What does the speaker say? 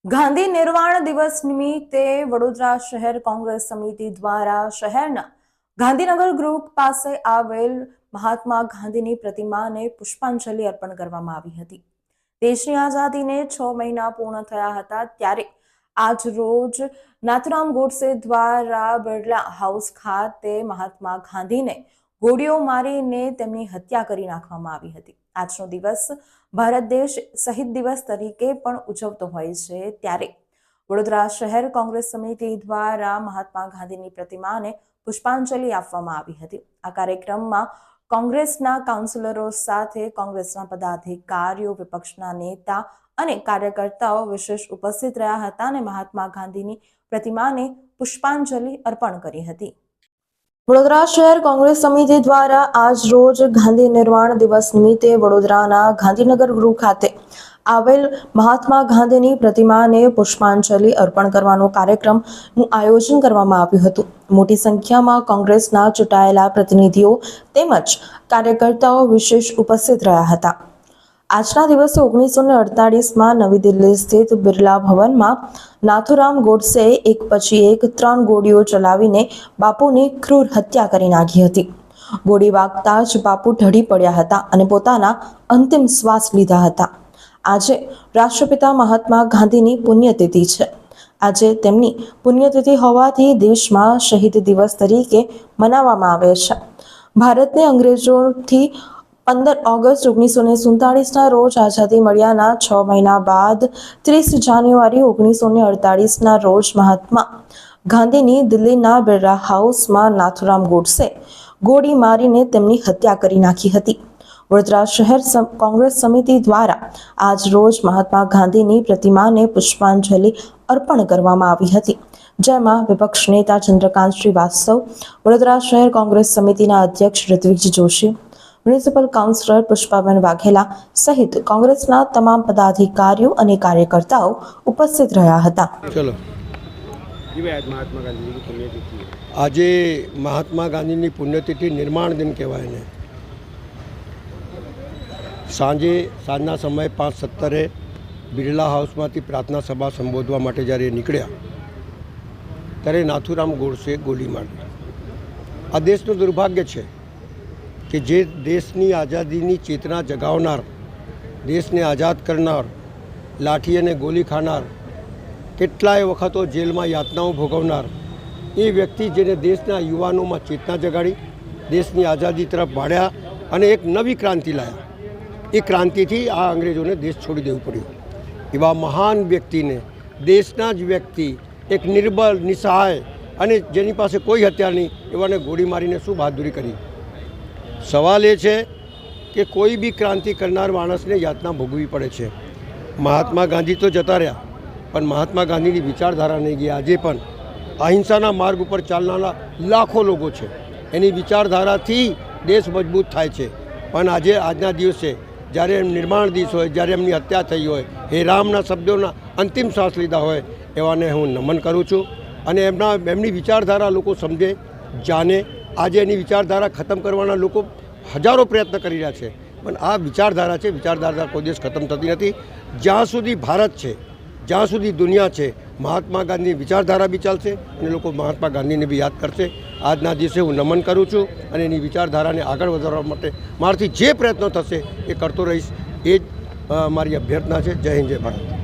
ગાંધી નિર્વાણ દિવસ નિમિત્તે વડોદરા શહેર કોંગ્રેસ સમિતિ દ્વારા શહેરના ગાંધીનગર ગ્રુપ પાસે આવેલ મહાત્મા ગાંધીની પ્રતિમાને પુષ્પાંજલિ અર્પણ કરવામાં આવી હતી। દેશની આઝાદીને 6 મહિના પૂર્ણ થયા હતા ત્યારે આજ રોજ નાથુરામ ગોડસે દ્વારા બિરલા હાઉસ ખાતે મહાત્મા ગાંધીને ગોળીઓ મારીને તેમની હત્યા કરી નાખવામાં આવી હતી। આજનો દિવસ ભારત દેશ શહીદ દિવસ તરીકે પણ ઉજવતો હોય છે ત્યારે વડોદરા શહેર કોંગ્રેસ સમિતિ દ્વારા મહાત્મા ગાંધીની પ્રતિમાને પુષ્પાંજલિ આપવામાં આવી હતી। આ કાર્યક્રમમાં કોંગ્રેસના કાઉન્સિલરો સાથે કોંગ્રેસના પદાધિકારીઓ, વિપક્ષના નેતા અને કાર્યકર્તાઓ વિશેષ ઉપસ્થિત રહ્યા હતા અને મહાત્મા ગાંધીની પ્રતિમાને પુષ્પાંજલિ અર્પણ કરી હતી। વડોદરા શહેર કોંગ્રેસ સમિતિ દ્વારા આજ રોજ ગાંધી નિર્વાણ દિવસ નિમિત્તે વડોદરાના ગાંધીનગર ગૃહ ખાતે આવેલ મહાત્મા ગાંધીની પ્રતિમાને પુષ્પાંજલિ અર્પણ કરવાનો કાર્યક્રમનું આયોજન કરવામાં આવ્યું હતું। મોટી સંખ્યામાં કોંગ્રેસના ચૂંટાયેલા પ્રતિનિધિઓ તેમજ કાર્યકર્તાઓ વિશેષ ઉપસ્થિત રહ્યા હતા। આજના દિવસે 1948માં નવી દિલ્હી સ્થિત બિરલા ભવનમાં નાથુરામ ગોડસેએ એક પછી એક 3 ગોળીઓ ચલાવીને બાપુની ક્રૂર હત્યા કરી નાખી હતી। ગોળી વાગતા જ બાપુ ઢળી પડ્યા હતા અને પોતાના અંતિમ શ્વાસ લીધા હતા। આજે રાષ્ટ્રપિતા મહાત્મા ગાંધીની પુણ્યતિથિ છે। આજે તેમની પુણ્યતિથિ હોવાથી દેશમાં શહીદ દિવસ તરીકે મનાવવામાં આવે છે। ભારતને અંગ્રેજોથી 15 ઓગસ્ટ 1947ના રોજ આઝાદી મળ્યાના 6 મહિના બાદ 30 જાન્યુઆરી 1948ના રોજ મહાત્મા ગાંધીની દિલ્હીના બિરલા હાઉસમાં નાથુરામ ગોડસે ગોળી મારીને તેમની હત્યા કરી નાખી હતી। વડોદરા શહેર કોંગ્રેસ સમિતિ દ્વારા આજ રોજ મહાત્મા ગાંધીની પ્રતિમાને પુષ્પાંજલિ અર્પણ કરવામાં આવી હતી, જેમાં વિપક્ષ નેતા ચંદ્રકાંત શ્રીવાસ્તવ, વડોદરા શહેર કોંગ્રેસ સમિતિના અધ્યક્ષ ઋત્વિકજી જોશી, મ્યુનિસિપલ કાઉન્સિલર પુષ્પાબેન વાઘેલા સહિત કોંગ્રેસના તમામ પદાધિકારીઓ અને કાર્યકર્તાઓ ઉપસ્થિત રહ્યા હતા। આજે મહાત્મા ગાંધીની પુણ્યતિથિ નિર્માણ દિન કહેવાય ને। સાંજના સમયે 5:17 બિરલા હાઉસમાંથી પ્રાર્થના સભા સંબોધવા માટે જ્યારે નીકળ્યા ત્યારે નાથુરામ ગોડસે ગોળી મારી। આ દેશનું દુર્ભાગ્ય છે કે જે દેશની આઝાદીની ચેતના જગાવનાર, દેશને આઝાદ કરનાર, લાઠી અને ગોલી ખાનાર, કેટલાય વખતો જેલમાં યાતનાઓ ભોગવનાર એ વ્યક્તિ જેને દેશના યુવાનોમાં ચેતના જગાડી, દેશની આઝાદી તરફ વાળ્યા અને એક નવી ક્રાંતિ લાવ્યા, એ ક્રાંતિથી આ અંગ્રેજોને દેશ છોડી દેવું પડ્યું। એવા મહાન વ્યક્તિને દેશના જ વ્યક્તિ, એક નિર્બળ, નિસહાય અને જેની પાસે કોઈ હથિયાર નહીં એવાને ગોળી મારીને શું બહાદુરી કરી। સવાલ એ છે કે કોઈ બી ક્રાંતિ કરનાર માણસને યાતના ભોગવવી પડે છે। મહાત્મા ગાંધી તો જતા રહ્યા, પણ મહાત્મા ગાંધીની વિચારધારા નહીં ગઈ। આજે પણ અહિંસાના માર્ગ ઉપર ચાલનારા લાખો લોકો છે, એની વિચારધારાથી દેશ મજબૂત થાય છે। પણ આજના દિવસે જ્યારે નિર્માણ દિવસ હોય, જ્યારે એમની હત્યા થઈ હોય, હે રામના શબ્દોના અંતિમ શ્વાસ લીધા હોય, એવાને હું નમન કરું છું અને એમની વિચારધારા લોકો સમજે, જાણે। આજે એની વિચારધારા ખતમ કરવાના લોકો હજારો પ્રયત્ન કરી રહ્યા છે, પણ આ વિચારધારા છે, વિચારધારા કોઈ દિવસ ખતમ થતી નથી। જ્યાં સુધી ભારત છે, જ્યાં સુધી દુનિયા છે, મહાત્મા ગાંધીની વિચારધારા બી ચાલશે અને લોકો મહાત્મા ગાંધીને બી યાદ કરશે। આજના દિવસે હું નમન કરું છું અને એની વિચારધારાને આગળ વધારવા માટે મારાથી જે પ્રયત્નો થશે એ કરતો રહીશ। એ જ મારી અભ્યર્થના છે। જય હિન્દ, જય ભારત।